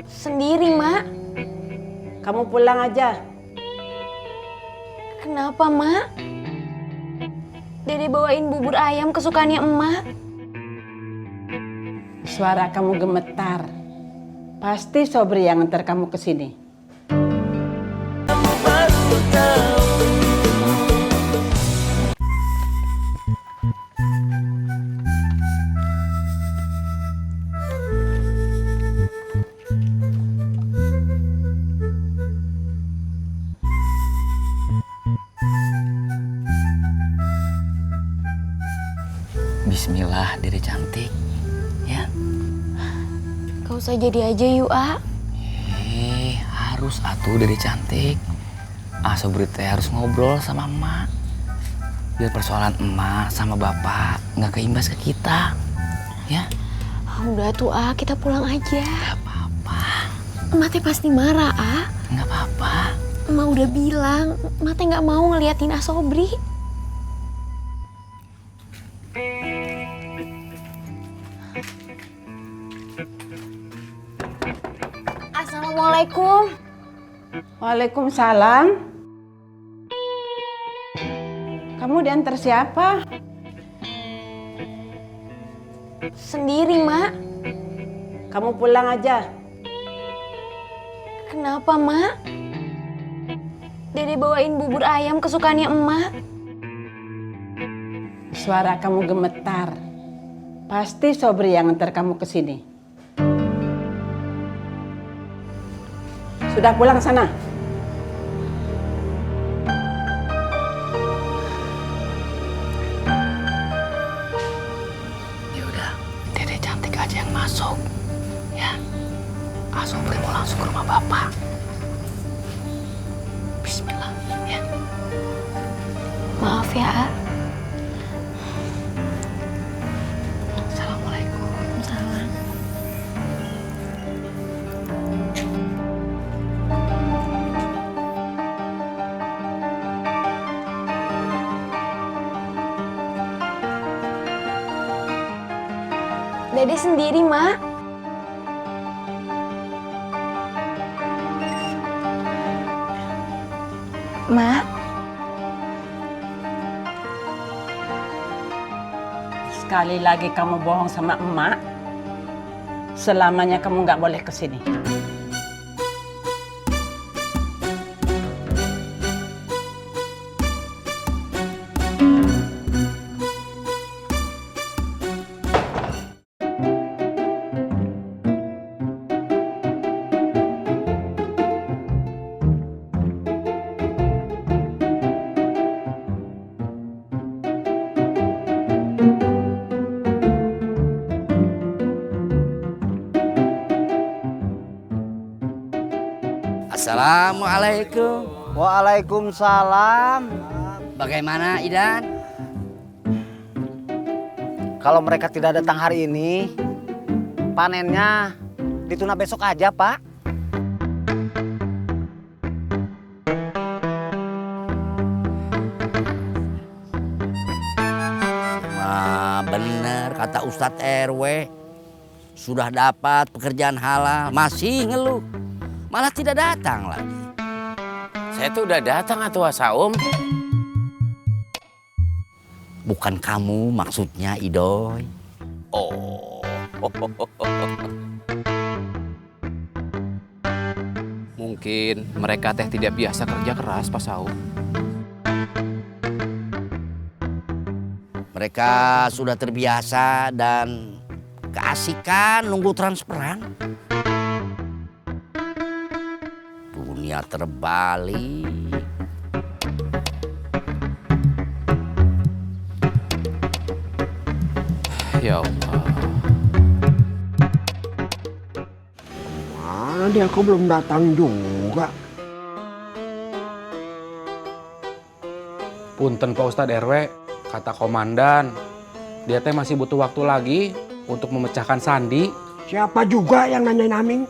Sendiri, Mak. Kamu pulang aja. Kenapa, Mak? Dede bawain bubur ayam kesukaannya emak. Suara kamu gemetar. Pasti Sobri yang ngantar kamu ke sini. Bismillah, Dede cantik. Ya. Gak usah jadi aja yuk, A. Harus atuh Dede cantik. Sobri teh harus ngobrol sama emak. Biar persoalan emak sama bapak nggak keimbas ke kita. Ya. Udah tuh, A. Kita pulang aja. Gak apa-apa. Emak teh pasti marah, A. Nggak apa-apa. Emak udah bilang, emak teh nggak mau ngeliatin Sobri. Assalamualaikum. Waalaikumsalam. Kamu diantar siapa? Sendiri, Mak. Kamu pulang aja. Kenapa, Mak? Dede bawain bubur ayam kesukaannya emak. Suara kamu gemetar. Pasti Sobri yang ngantar kamu ke sini. Sudah pulang sana? Ya udah, Dede cantik aja yang masuk. Ya. Sobri mau langsung ke rumah bapak. Bismillah, ya. Maaf ya, A. Assalamualaikum. Salam. Dede sendiri, Mak. Mak. Sekali lagi kamu bohong sama emak, selamanya kamu nggak boleh ke sini. Assalamualaikum. Waalaikumsalam. Bagaimana, Idan? Kalau mereka tidak datang hari ini, panennya ditunda besok aja, Pak. Bener kata Ustadz RW, sudah dapat pekerjaan halal masih ngeluh, malah tidak datang lagi. Saya tuh udah datang atuh Saum. Bukan kamu maksudnya, Idoy. Oh. Mungkin mereka teh tidak biasa kerja keras, Pak Saum. Mereka sudah terbiasa dan keasikan nunggu transferan. Dunia terbalik. Ya Allah. Mana dia, kok belum datang juga? Punten Pak Ustadz RW, kata komandan, dia teh masih butuh waktu lagi untuk memecahkan sandi. Siapa juga yang nanyain Aming?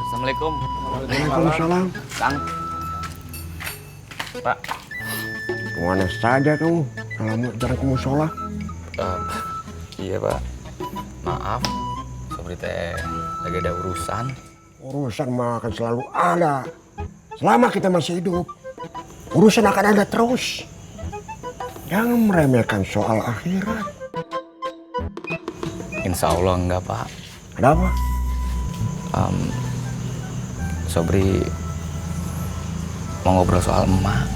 Assalamualaikum. Waalaikumsalam. Kang. Pak. Kemana saja kamu? Kalau mau jarang ke musola. Iya Pak, maaf. Sobri teh lagi ada urusan. Urusan mah akan selalu ada. Selama kita masih hidup, urusan akan ada terus. Jangan meremehkan soal akhirat. Insya Allah enggak Pak. Ada apa? Sobri mau ngobrol soal emak.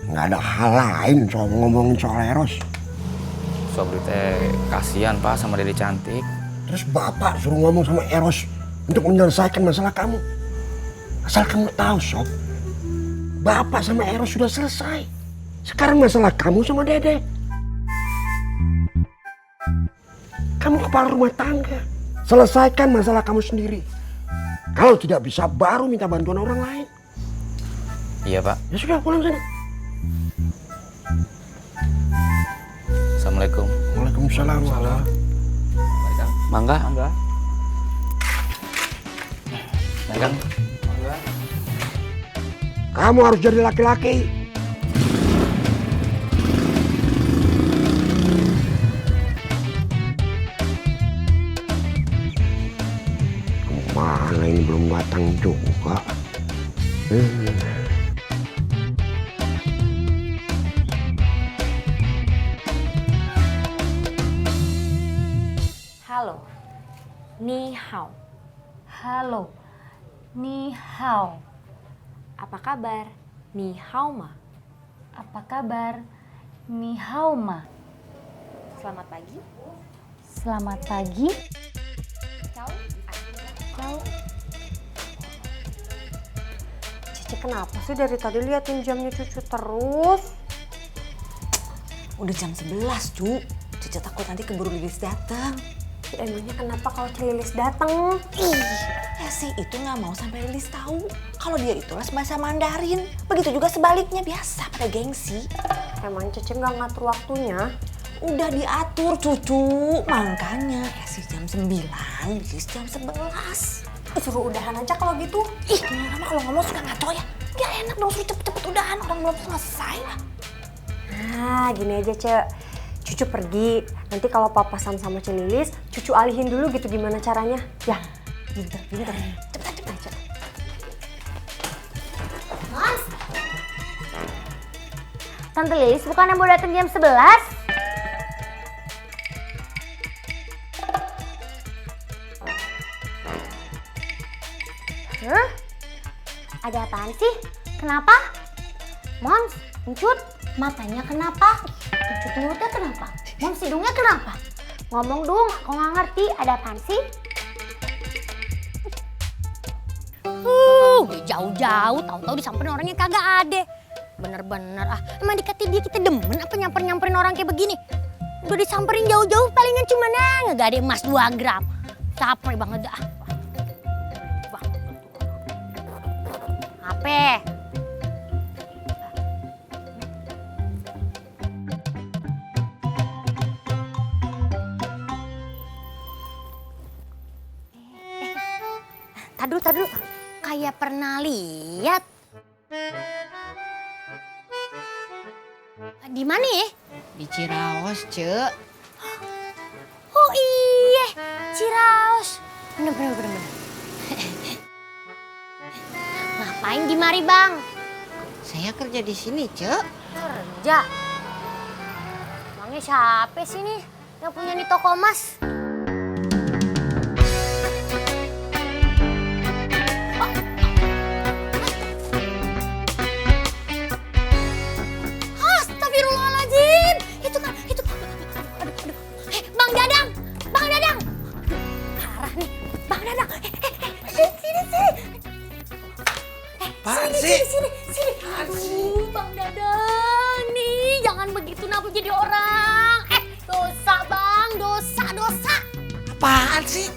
Nggak ada hal lain soal ngomongin soal Eros. Sobri teh kasihan Pak sama Dede cantik. Terus bapak suruh ngomong sama Eros untuk menyelesaikan masalah kamu. Asal kamu tahu Sob, bapak sama Eros sudah selesai. Sekarang masalah kamu sama Dede. Kamu kepala rumah tangga. Selesaikan masalah kamu sendiri. Kalau tidak bisa baru minta bantuan orang lain. Iya Pak. Ya sudah pulang sana. Assalamualaikum. Waalaikumsalam. Mangga. Mangga. Mangga. Kamu harus jadi laki-laki. Kemana ini belum datang juga. Halo. Ni hao. Halo. Ni hao. Apa kabar? Ni hao ma. Apa kabar? Ni hao ma. Selamat pagi. Selamat pagi. Ciao. Ciao. Cici kenapa sih dari tadi liatin jamnya cucu terus? Udah jam 11, Cu. Cici takut nanti keburu Lilis datang. Emangnya kenapa kalau Lilis datang? Ya sih, itu nggak mau sampai Lilis tahu kalau dia itu les bahasa Mandarin. Begitu juga sebaliknya, biasa pada gengsi. Emang Cici nggak ngatur waktunya? Udah diatur, cucu. Makanya Esi jam 9, Lilis jam 11. Suruh udahan aja kalau gitu. Ih, lama kalau ngomong suka ngaco ya. Gak enak dong, suruh cepet-cepet udahan. Orang belum selesai lah. Nah, gini aja, Cek. Cucu pergi. Nanti kalau papasan sama Lilis, Cucu alihin dulu gitu gimana caranya. Ya, Pinter. Cepet. Mas. Tante Lilis bukan yang mau datang jam 11? Hah? Ada apaan sih? Kenapa? Mons, Encut, matanya kenapa? Encut mulutnya kenapa? Mons, hidungnya kenapa? Ngomong dong, aku nggak ngerti. Ada apaan sih? Udah jauh-jauh, tahu-tahu disamperin orangnya kagak ada. Bener-bener emang dikata dia kita demen apa nyamperin orang kayak begini? Udah disamperin jauh-jauh palingan cuma nggak ada emas 2 gram. Capek banget dah. Apa? Tadu. Kayak pernah lihat. Di mana ya? Di Ciraos, Cek. Oh iya, Ciraos. Bener. Ngapain di mari, Bang? Saya kerja di sini, Cek. Kerja? Emangnya siapa sih nih yang punya nih toko emas? Astagfirullahaladzim. Itu kan. Aduh. Bang Dadang. Parah nih. Bang Dadang. Sini. Sini. Aduh, Bang Dadang nih. Jangan begitu nabu jadi orang. Dosa, Bang. Dosa. Apaan sih?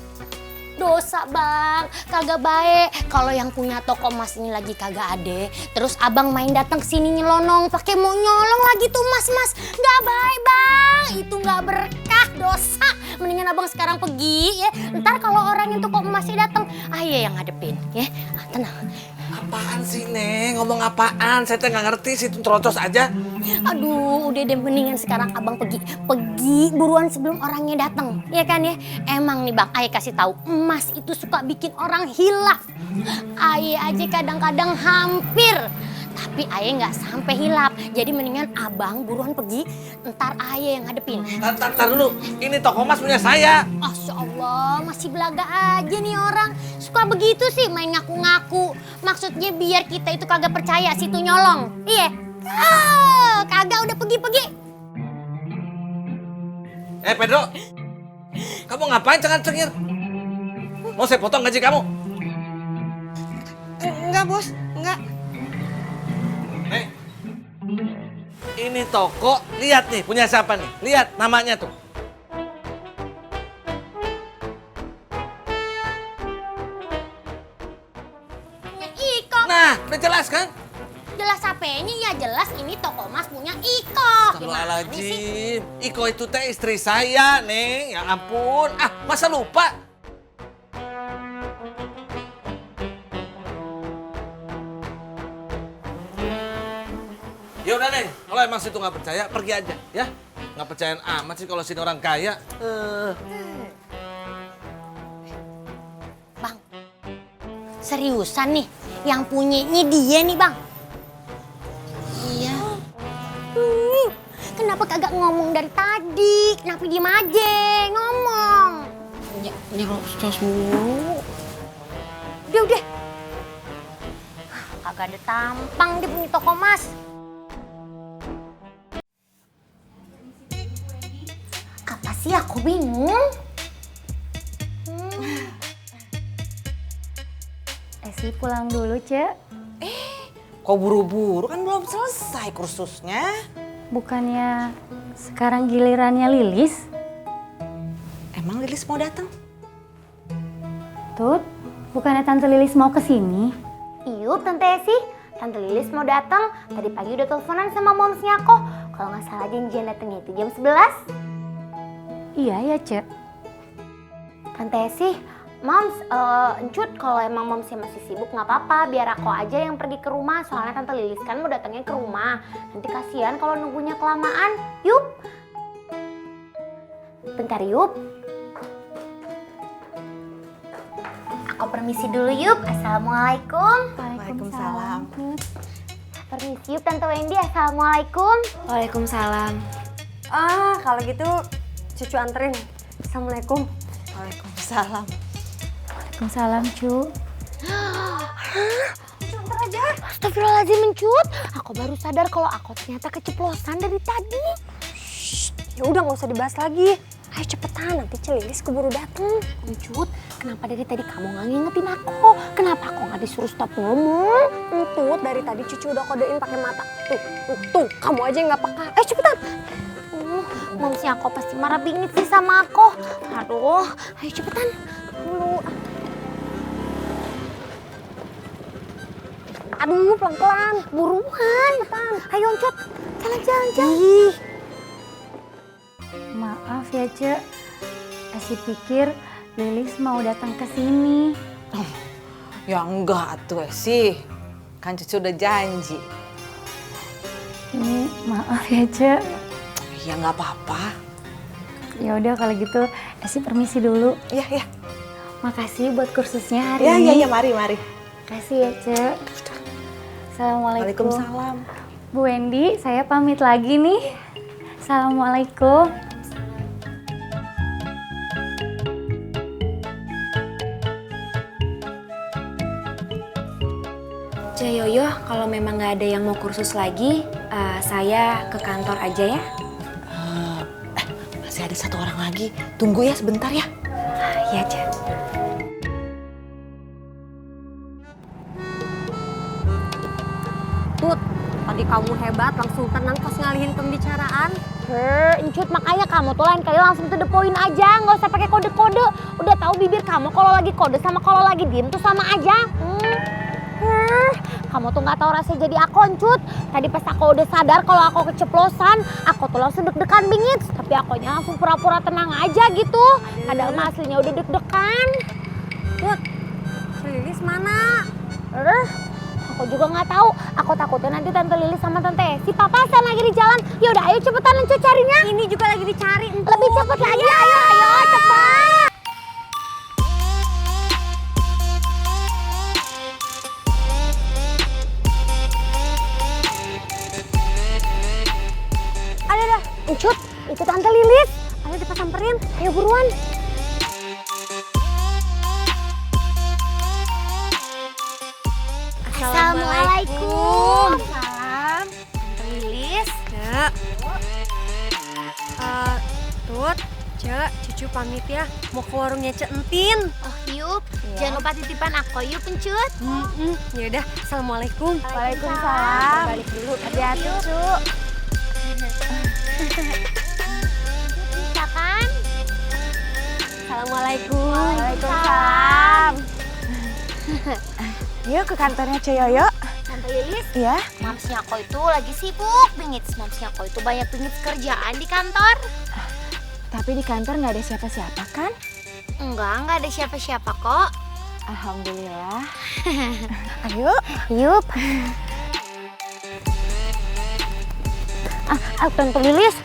Dosa, Bang. Kagak baik. Kalau yang punya toko emas ini lagi kagak ada, terus Abang main datang ke sini nyelonong, pakai mau nyolong lagi tuh mas. Nggak baik, Bang. Itu nggak berkah. dosa. Mendingan abang sekarang pergi ya. Ntar kalau orang itu kok masih datang, ayah yang ngadepin ya. Tenang. Apaan sih Neng? Ngomong apaan? Saya nggak ngerti sih, itu terocos aja. Aduh, udah deh mendingan sekarang abang pergi. Pergi buruan sebelum orangnya datang. Ya kan ya? Emang nih Bang, ayah kasih tahu, emas itu suka bikin orang hilaf. Ayah aja kadang-kadang hampir. Tapi ayah nggak sampai hilap. Jadi mendingan abang buruan pergi, ntar ayah yang ngadepin. Tar dulu, ini toko emas punya saya. Masya Allah, masih belaga aja nih orang. Suka begitu sih main ngaku-ngaku. Maksudnya biar kita itu kagak percaya situ nyolong. Iya. Kagak udah pergi-pergi. Pedro, kamu ngapain cengar-cengir? Mau saya potong gaji kamu? Enggak bos, enggak. Nih, ini toko, lihat nih punya siapa nih? Lihat namanya tuh. Punya Iko. Nah, udah jelas kan? Jelas apanya? Ya jelas ini toko emas punya Iko. Astagfirullahaladzim, Iko itu teh istri saya, Neng. Ya ampun, masa lupa? Ya udah Neng, kalau emang situ nggak percaya, pergi aja ya. Nggak percayaan amat sih kalau sini orang kaya. Bang, seriusan nih, yang punyanya dia nih Bang. Iya. Kenapa kagak ngomong dari tadi? Kenapa diem aja? Ngomong. Nyerocos mulu. Udah. Kagak ada tampang dia punya toko emas. Apa sih aku bingung? Esi pulang dulu, Cek. Kok buru-buru, kan belum selesai kursusnya. Bukannya sekarang gilirannya Lilis? Emang Lilis mau datang? Tut, bukannya Tante Lilis mau kesini? Iyup, Tante Esi. Tante Lilis mau datang. Tadi pagi udah teleponan sama momsnya kok. Kalau nggak salah janjian datangnya itu jam 11. Iya ya, Cek. Tante Esi, Moms, Encut kalau emang Momsnya masih sibuk nggak apa-apa. Biar aku aja yang pergi ke rumah. Soalnya Tante Lilis kan mau datangnya ke rumah. Nanti kasihan kalau nunggunya kelamaan. Yup. Bentar, Yup. Aku permisi dulu, Yup. Assalamualaikum. Waalaikumsalam. Permisi, Yup. Tante Wendy, Assalamualaikum. Waalaikumsalam. Kalau gitu cucu anterin. Assalamualaikum. Waalaikumsalam. Waalaikumsalam, Cu. Sebentar aja. Astagfirullahaladzim, Encut. Aku baru sadar kalau aku ternyata keceplosan dari tadi. Ya udah nggak usah dibahas lagi. Ayo cepetan, nanti Celilis keburu dateng. Encut, kenapa dari tadi kamu nggak ngingetin aku? Kenapa aku nggak disuruh stop ngomong? Entut, dari tadi cucu udah kodein pakai mata. Tuh, kamu aja nggak peka. Ayo cepetan. Momsnya aku pasti marah bingit sih sama aku. Aduh, ayo cepetan. Dulu. Aduh, pelan-pelan. Buruan. Cepetan. Ayo, Encut. Jalan. Maaf ya, Cek. Esi pikir Lilis mau datang ke sini. Ya enggak tuh Esi. Kan cucu udah janji. Ini maaf ya, Cek. Ya nggak apa-apa. Ya udah kalau gitu Esi permisi dulu. Iya. Makasih buat kursusnya hari Iya, ini. mari. Makasih ya, Cek. Assalamualaikum. Waalaikumsalam. Bu Wendy, saya pamit lagi nih. Assalamualaikum. Yoyo, kalau memang nggak ada yang mau kursus lagi, saya ke kantor aja ya. Masih ada satu orang lagi. Tunggu ya sebentar ya. Iya, Cek. Tut, tadi kamu hebat, langsung tenang pas ngalihin pembicaraan. Encut, makanya kamu tuh lain kali langsung to the point aja, nggak usah pakai kode-kode. Udah tahu bibir kamu kalau lagi kode sama kalau lagi diem tuh sama aja. Kamu tuh nggak tahu rasanya jadi aku, Encut. Tadi pas aku udah sadar kalau aku keceplosan, aku tuh langsung deg-degan bingit. Tapi akunya langsung pura-pura tenang aja gitu. Padahal mah aslinya udah deg-degan. Tut, Lilis mana? Aku juga nggak tahu. Aku takutnya nanti Tante Lilis sama Tante Esi papasan lagi di jalan. Yaudah, ayo cepetan Encut carinya. Ini juga lagi dicari. Lebih cepet lagi, ayo cepat. Ada, Encut, itu Tante Lilis. Ayo kita samperin, ayo buruan. Assalamualaikum. Salam. Tante Lilis. Cek. Tut, Cek, cucu pamit ya. Mau ke warungnya Cek Entin. Oh, Yup. Jangan lupa titipan aku, Yup, Encut. Yaudah, assalamualaikum. Waalaikumsalam. Balik dulu, hati-hati, Cu. Bisa kan? Assalamualaikum. Waalaikumsalam. Yuk ke kantornya Coyoyo. Tante Lilis, Iya. mamsnya aku itu lagi sibuk bingit. Mamsnya aku itu banyak bingit kerjaan di kantor. Tapi di kantor nggak ada siapa-siapa kan? Nggak ada siapa-siapa kok. Alhamdulillah. Ayo. Yup. Tante Lilis.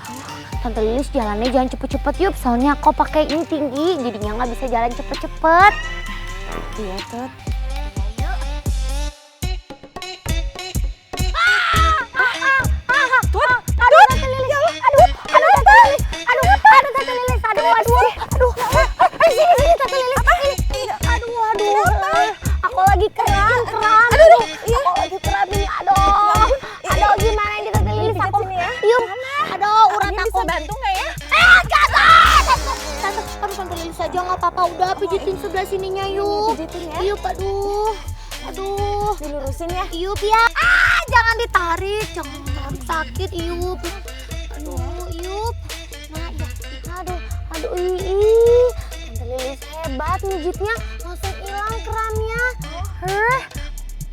Tante Lilis jalannya jangan cepet-cepet Yup. Soalnya aku pakai ini tinggi, jadinya nggak bisa jalan cepet-cepet. Iya, Tut. Aku lagi kram. Aduh, aku lagi kram ini. Aduh, gimana ini Tante Lilis? Aku, Yup. Aduh, urat aku. Bisa bantu nggak ya? Jangan! Tante Lilis aja nggak apa-apa. Udah pijitin sebelah sininya, Yup. Pijitin ya? Yup, aduh. Dilurusin ya? Yup ya. Jangan ditarik, sakit, Yup. Aduh, Yup. Nah, ya. Aduh, ih. Tante Lilis hebat mijitnya, langsung hilang keramnya.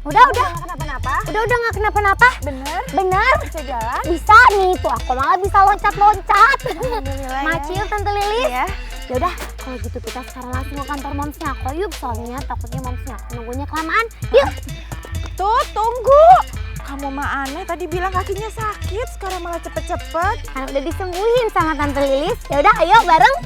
Udah Kenapa-napa? Udah nggak kenapa-napa. Bener? Bisa jalan? Bisa nih, tuh aku malah bisa loncat-loncat. Alhamdulillah ya. Macil Tante Lilis. Iya. Yaudah, kalau gitu kita sekarang langsung ke kantor momsnya aku yuk. Soalnya takutnya momsnya aku nunggunya kelamaan. Yuk. Tuh, tunggu. Kamu mah aneh, tadi bilang kakinya sakit, sekarang malah cepet-cepet. Kan udah disembuhin sama Tante Lilis. Yaudah, ayo bareng.